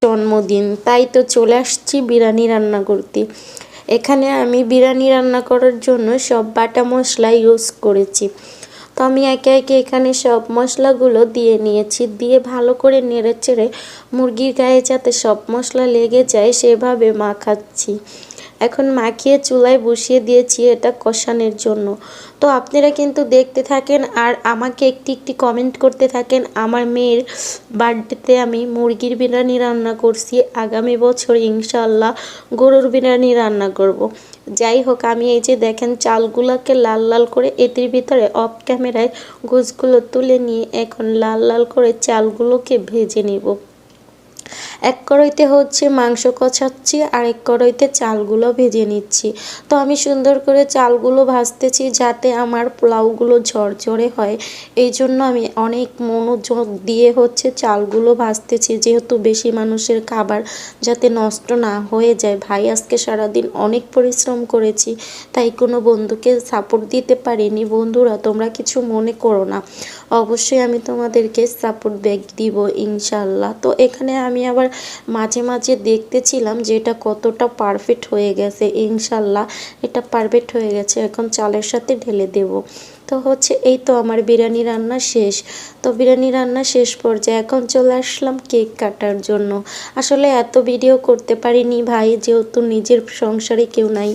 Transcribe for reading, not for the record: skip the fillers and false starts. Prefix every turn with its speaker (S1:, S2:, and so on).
S1: জন্মদিন, তাই তো চলে আসছি বিরিয়ানি রান্না করতে। এখানে আমি বিরিয়ানি রান্না করার জন্য সব বাটা মশলা ইউজ করেছি। তো আমি একে একে এখানে সব মশলাগুলো দিয়ে নিয়েছি, দিয়ে ভালো করে নেড়ে চেড়ে মুরগির গায়ে যাতে সব মশলা লেগে যায় সেভাবে মাখাচ্ছি। এখন মাখিয়ে চুলায় বসিয়ে দিয়েছি এটা কষানোর জন্য। তো আপনারা কিন্তু দেখতে থাকেন আর আমাকে একটি একটি কমেন্ট করতে থাকেন। আমার মেয়ের বার্থডেতে আমি মুরগির বিরিয়ানি রান্না করছি, আগামী বছর ইনশাল্লাহ গরুর বিরিয়ানি রান্না করব। যাই হোক, আমি এই যে দেখেন চালগুলোকে লাল লাল করে এটির ভিতরে অফ ক্যামেরায় গোছগুলো তুলে নিয়ে এখন লাল লাল করে চালগুলোকে ভেজে নিব। এক কড়াইতে হচ্ছে মাংস কষাচ্ছি আর এক কড়াইতে চালগুলো ভেজে নিচ্ছি। তো আমি সুন্দর করে চালগুলো ভাজতেছি যাতে আমার পোলাওগুলো ঝরঝরে হয়, এই জন্য আমি অনেক মনোযোগ দিয়ে হচ্ছে চালগুলো ভাজতেছি, যেহেতু বেশি মানুষের খাবার যাতে নষ্ট না হয়ে যায়। ভাই আজকে সারাদিন অনেক পরিশ্রম করেছি, তাই কোনো বন্ধুকে সাপোর্ট দিতে পারিনি। বন্ধুরা তোমরা কিছু মনে করো না, অবশ্যই আমি তোমাদেরকে সাপোর্ট ব্যাক দিব ইনশাল্লাহ। তো এখানে আমি আবার মাঝে মাঝে দেখতেছিলাম যে এটা কতটা পারফেক্ট হয়ে গেছে। ইনশাল্লাহ এটা পারফেক্ট হয়ে গেছে, এখন চালের সাথে ঢেলে দেব। তো হচ্ছে এই তো আমার বিরিয়ানি রান্না শেষ। তো বিরিয়ানি রান্না শেষ পর্যায়ে এখন চলে আসলাম কেক কাটার জন্য। আসলে এত ভিডিও করতে পারিনি ভাই, যেহেতু নিজের সংসারে কেউ নাই।